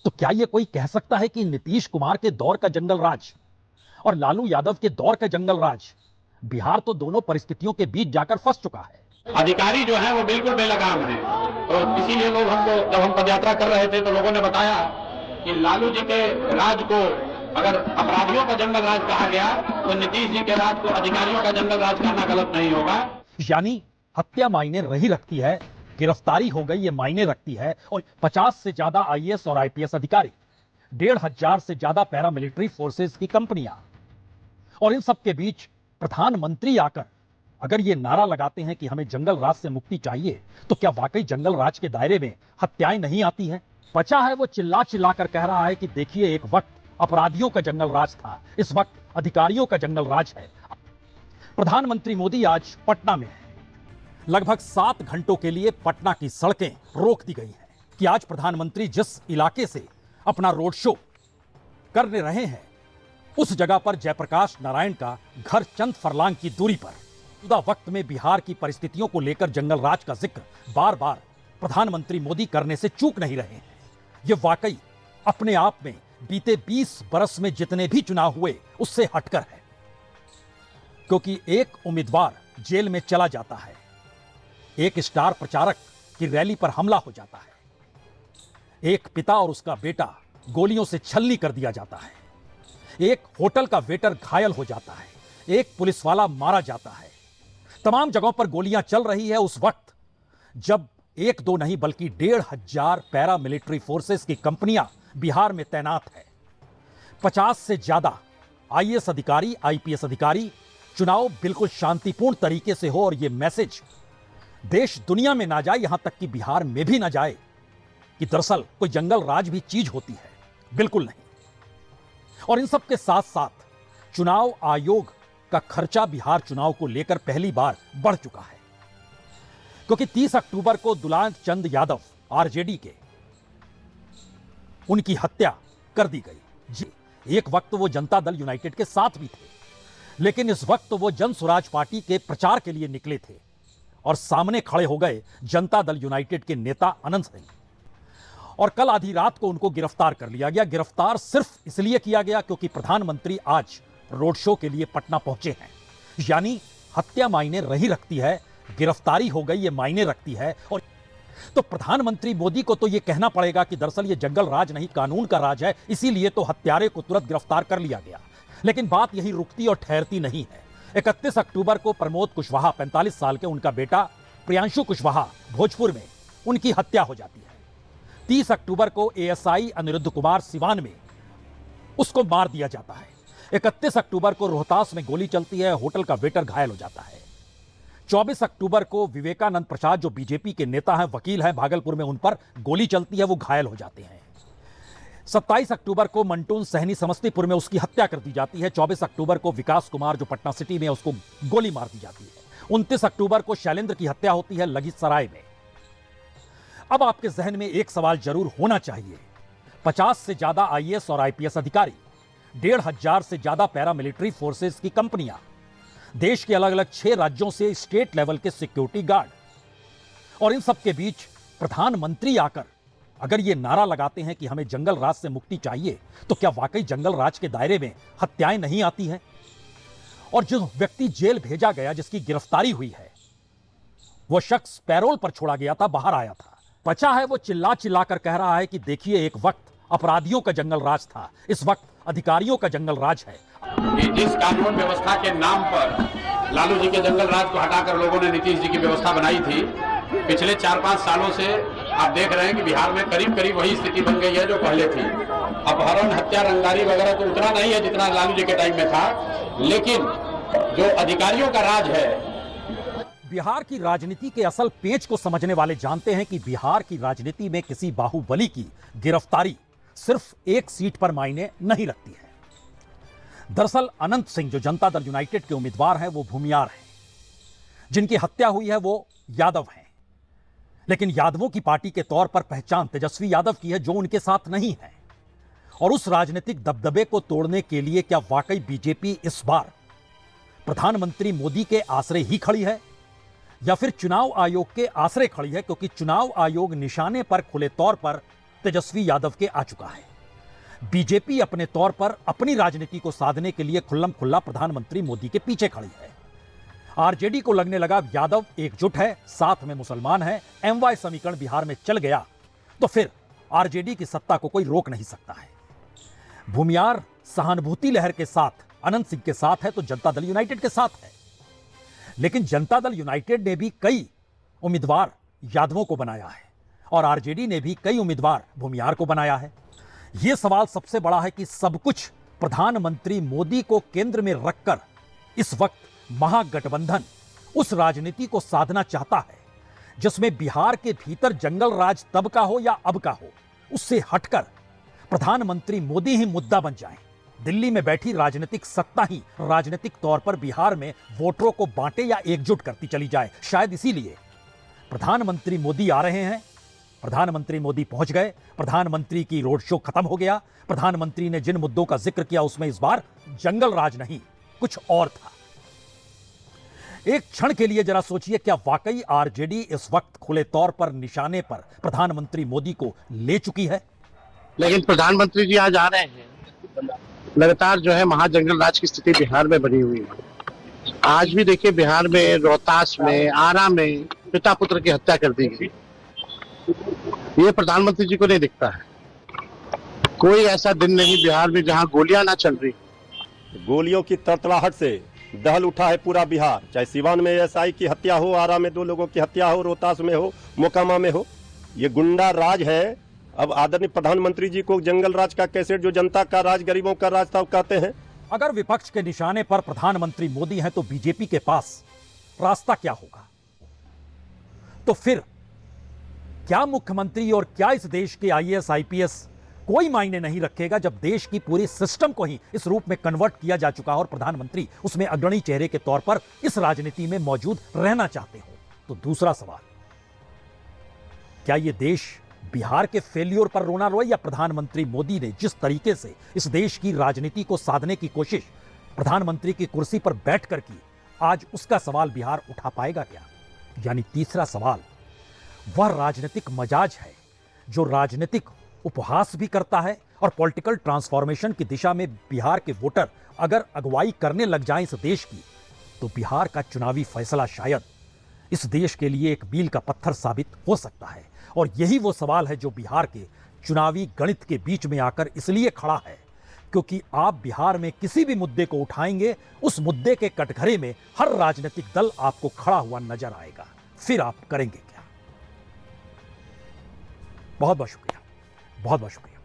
तो क्या यह कोई कह सकता है कि नीतीश कुमार के दौर का जंगल राज और लालू यादव के दौर का जंगल राज, बिहार तो दोनों परिस्थितियों के बीच जाकर फंस चुका है। अधिकारी जो है वो बिल्कुल बेलगाम है। तो इसीलिए लोग हमको, जब हम पदयात्रा कर रहे थे तो लोगों ने बताया कि लालू जी के राज को अगर अपराधियों का जंगल राज कहा गया तो नीतीश जी के राज को अधिकारियों का जंगल राज कहना गलत नहीं होगा। यानी हत्या मायने नहीं रखती है, गिरफ्तारी हो गई ये मायने रखती है। और 50 से ज्यादा आईएएस और आईपीएस अधिकारी, 1,500 से ज्यादा पैरामिलिट्री फोर्सेस की कंपनियां, और इन सब के बीच प्रधानमंत्री आकर अगर ये नारा लगाते हैं कि हमें जंगल राज से मुक्ति चाहिए, तो क्या वाकई जंगल राज के दायरे में हत्याएं नहीं आती हैं? बचा है वो चिल्ला चिल्ला कर कह रहा है कि देखिए एक वक्त अपराधियों का जंगल राज था, इस वक्त अधिकारियों का जंगल राज है। प्रधानमंत्री मोदी आज पटना में है। लगभग 7 घंटों के लिए पटना की सड़कें रोक दी गई हैं कि आज प्रधानमंत्री जिस इलाके से अपना रोड शो करने रहे हैं, उस जगह पर जयप्रकाश नारायण का घर चंद फरलांग की दूरी पर मौजूदा वक्त में बिहार की परिस्थितियों को लेकर जंगल राज का जिक्र बार बार प्रधानमंत्री मोदी करने से चूक नहीं रहे हैं। यह वाकई अपने आप में बीते 20 बरस में जितने भी चुनाव हुए उससे हटकर है, क्योंकि एक उम्मीदवार जेल में चला जाता है, एक स्टार प्रचारक की रैली पर हमला हो जाता है, एक पिता और उसका बेटा गोलियों से छलनी कर दिया जाता है, एक होटल का वेटर घायल हो जाता है, एक पुलिस वाला मारा जाता है। तमाम जगहों पर गोलियां चल रही है उस वक्त जब 1-2 नहीं बल्कि 1,500 पैरामिलिट्री फोर्सेस की कंपनियां बिहार में तैनात है। 50 से ज्यादा आईएएस अधिकारी, आईपीएस अधिकारी, चुनाव बिल्कुल शांतिपूर्ण तरीके से हो और यह मैसेज देश दुनिया में ना जाए, यहां तक कि बिहार में भी ना जाए कि दरअसल कोई जंगल राज भी चीज होती है, बिल्कुल नहीं। और इन सब के साथ साथ चुनाव आयोग का खर्चा बिहार चुनाव को लेकर पहली बार बढ़ चुका है, क्योंकि 30 अक्टूबर को दुलान चंद यादव आरजेडी के, उनकी हत्या कर दी गई। जी, एक वक्त वो जनता दल यूनाइटेड के साथ भी थे, लेकिन इस वक्त वो जन स्वराज पार्टी के प्रचार के लिए निकले थे और सामने खड़े हो गए जनता दल यूनाइटेड के नेता अनंत सिंह। और कल आधी रात को उनको गिरफ्तार कर लिया गया। गिरफ्तार सिर्फ इसलिए किया गया क्योंकि प्रधानमंत्री आज रोड शो के लिए पटना पहुंचे हैं। यानी हत्या मायने नहीं रखती है, गिरफ्तारी हो गई ये मायने रखती है। और तो प्रधानमंत्री मोदी को तो यह कहना पड़ेगा कि दरअसल ये जंगल राज नहीं, कानून का राज है, इसीलिए तो हत्यारे को तुरंत गिरफ्तार कर लिया गया। लेकिन बात यही रुकती और ठहरती नहीं है। 31 अक्टूबर को प्रमोद कुशवाहा, 45 साल के, उनका बेटा प्रियांशु कुशवाहा भोजपुर में, उनकी हत्या हो जाती है। 30 अक्टूबर को एएसआई अनिरुद्ध कुमार सिवान में, उसको मार दिया जाता है। 31 अक्टूबर को रोहतास में गोली चलती है, होटल का वेटर घायल हो जाता है। 24 अक्टूबर को विवेकानंद प्रसाद, जो बीजेपी के नेता हैं, वकील हैं, भागलपुर में, उन पर गोली चलती है, वो घायल हो जाते हैं। 27 अक्टूबर को मंटून सहनी समस्तीपुर में उसकी हत्या कर दी जाती है। 24 अक्टूबर को विकास कुमार, जो पटना सिटी में, उसको गोली मार दी जाती है। 29 अक्टूबर को शैलेंद्र की हत्या होती है लखीसराय में। अब आपके जहन में एक सवाल जरूर होना चाहिए, 50 से ज्यादा आईएएस और आईपीएस अधिकारी, 1,500 से ज्यादा पैरामिलिट्री फोर्सेस की कंपनियां, देश के अलग अलग 6 राज्यों से स्टेट लेवल के सिक्योरिटी गार्ड, और इन सब के बीच प्रधानमंत्री आकर अगर ये नारा लगाते हैं कि हमें जंगल राज से मुक्ति चाहिए, तो क्या वाकई जंगल राज के दायरे में हत्याएं नहीं आती हैं? और जो व्यक्ति जेल भेजा गया, जिसकी गिरफ्तारी हुई है, वो शख्स पैरोल पर छोड़ा गया था, बाहर आया था। बचा है वो चिल्ला चिल्ला कर कह रहा है कि देखिए एक वक्त अपराधियों का जंगल राज था, इस वक्त अधिकारियों का जंगल राज है। जिस कानून व्यवस्था के नाम पर लालू जी के जंगल राज को हटाकर लोगों ने नीतीश जी की व्यवस्था बनाई थी, पिछले 4-5 सालों से आप देख रहे हैं कि बिहार में करीब करीब वही स्थिति बन गई है जो पहले थी। अपहरण, हत्या, रंगदारी वगैरह तो उतना नहीं है जितना लालू जी के टाइम में था, लेकिन जो अधिकारियों का राज है। बिहार की राजनीति के असल पेंच को समझने वाले जानते हैं कि बिहार की राजनीति में किसी बाहुबली की गिरफ्तारी सिर्फ एक सीट पर मायने नहीं रखती है। दरअसल अनंत सिंह, जो जनता दल यूनाइटेड के उम्मीदवार हैं, वो भूमियार हैं। जिनकी हत्या हुई है वो यादव हैं, लेकिन यादवों की पार्टी के तौर पर पहचान तेजस्वी यादव की है, जो उनके साथ नहीं है। और उस राजनीतिक दबदबे को तोड़ने के लिए क्या वाकई बीजेपी इस बार प्रधानमंत्री मोदी के आसरे ही खड़ी है, या फिर चुनाव आयोग के आसरे खड़ी है? क्योंकि चुनाव आयोग निशाने पर खुले तौर पर तेजस्वी यादव के आ चुका है। बीजेपी अपने तौर पर अपनी राजनीति को साधने के लिए खुल्लम खुल्ला प्रधानमंत्री मोदी के पीछे खड़ी है। आरजेडी को लगने लगा यादव एकजुट है, साथ में मुसलमान है, एमवाय समीकरण बिहार में चल गया तो फिर आरजेडी की सत्ता को कोई रोक नहीं सकता है। भूमियार सहानुभूति लहर के साथ, अनंत सिंह के साथ है तो जनता दल यूनाइटेड के साथ है। लेकिन जनता दल यूनाइटेड ने भी कई उम्मीदवार यादवों को बनाया है और आरजेडी ने भी कई उम्मीदवार भूमियार को बनाया है। यह सवाल सबसे बड़ा है कि सब कुछ प्रधानमंत्री मोदी को केंद्र में रखकर इस वक्त महागठबंधन उस राजनीति को साधना चाहता है जिसमें बिहार के भीतर जंगल राज तब का हो या अब का हो, उससे हटकर प्रधानमंत्री मोदी ही मुद्दा बन जाएं। दिल्ली में बैठी राजनीतिक सत्ता ही राजनीतिक तौर पर बिहार में वोटरों को बांटे या एकजुट करती चली जाए। शायद इसीलिए प्रधानमंत्री मोदी आ रहे हैं, प्रधानमंत्री मोदी पहुंच गए, प्रधानमंत्री की रोड शो खत्म हो गया। प्रधानमंत्री ने जिन मुद्दों का जिक्र किया उसमें इस बार जंगल राज नहीं, कुछ और था। एक क्षण के लिए जरा सोचिए, क्या वाकई आरजेडी इस वक्त खुले तौर पर निशाने पर प्रधानमंत्री मोदी को ले चुकी है? लेकिन प्रधानमंत्री जी आज आ रहे हैं। लगातार जो है महाजंगल राज की स्थिति बिहार में बनी हुई है। आज भी देखिए बिहार में रोहतास में, आरा में पिता पुत्र की हत्या कर दी गई। ये प्रधानमंत्री जी को नहीं दिखता है। कोई ऐसा दिन नहीं बिहार में जहां गोलियां ना चल रही। गोलियों की तड़तड़ाहट से दहल उठा है पूरा बिहार। चाहे सिवान में एसआई की हत्या हो, आरा में 2 लोगों की हत्या हो, रोहतास में हो, मोकामा में हो, ये गुंडा राज है। अब आदरणीय प्रधानमंत्री जी को जंगल राज का कैसेट, जो जनता का राज, गरीबों का राज था, कहते हैं। अगर विपक्ष के निशाने पर प्रधानमंत्री मोदी हैं तो बीजेपी के पास रास्ता क्या होगा? तो फिर क्या मुख्यमंत्री और क्या इस देश के आईएएस आईपीएस कोई मायने नहीं रखेगा जब देश की पूरी सिस्टम को ही इस रूप में कन्वर्ट किया जा चुका और प्रधानमंत्री उसमें अग्रणी चेहरे के तौर पर इस राजनीति में मौजूद रहना चाहते हो? तो दूसरा सवाल, क्या यह देश बिहार के फेल्योर पर रोना रोए या प्रधानमंत्री मोदी ने जिस तरीके से इस देश की राजनीति को साधने की कोशिश प्रधानमंत्री की कुर्सी पर बैठकर की, आज उसका सवाल बिहार उठा पाएगा क्या? यानी तीसरा सवाल, वह राजनीतिक मजाज है जो राजनीतिक उपहास भी करता है और पॉलिटिकल ट्रांसफॉर्मेशन की दिशा में बिहार के वोटर अगर अगुवाई करने लग जाएं इस देश की, तो बिहार का चुनावी फैसला शायद इस देश के लिए एक मील का पत्थर साबित हो सकता है। और यही वो सवाल है जो बिहार के चुनावी गणित के बीच में आकर इसलिए खड़ा है क्योंकि आप बिहार में किसी भी मुद्दे को उठाएंगे, उस मुद्दे के कटघरे में हर राजनीतिक दल आपको खड़ा हुआ नजर आएगा। फिर आप करेंगे क्या? बहुत बहुत शुक्रिया, बहुत बहुत शुक्रिया।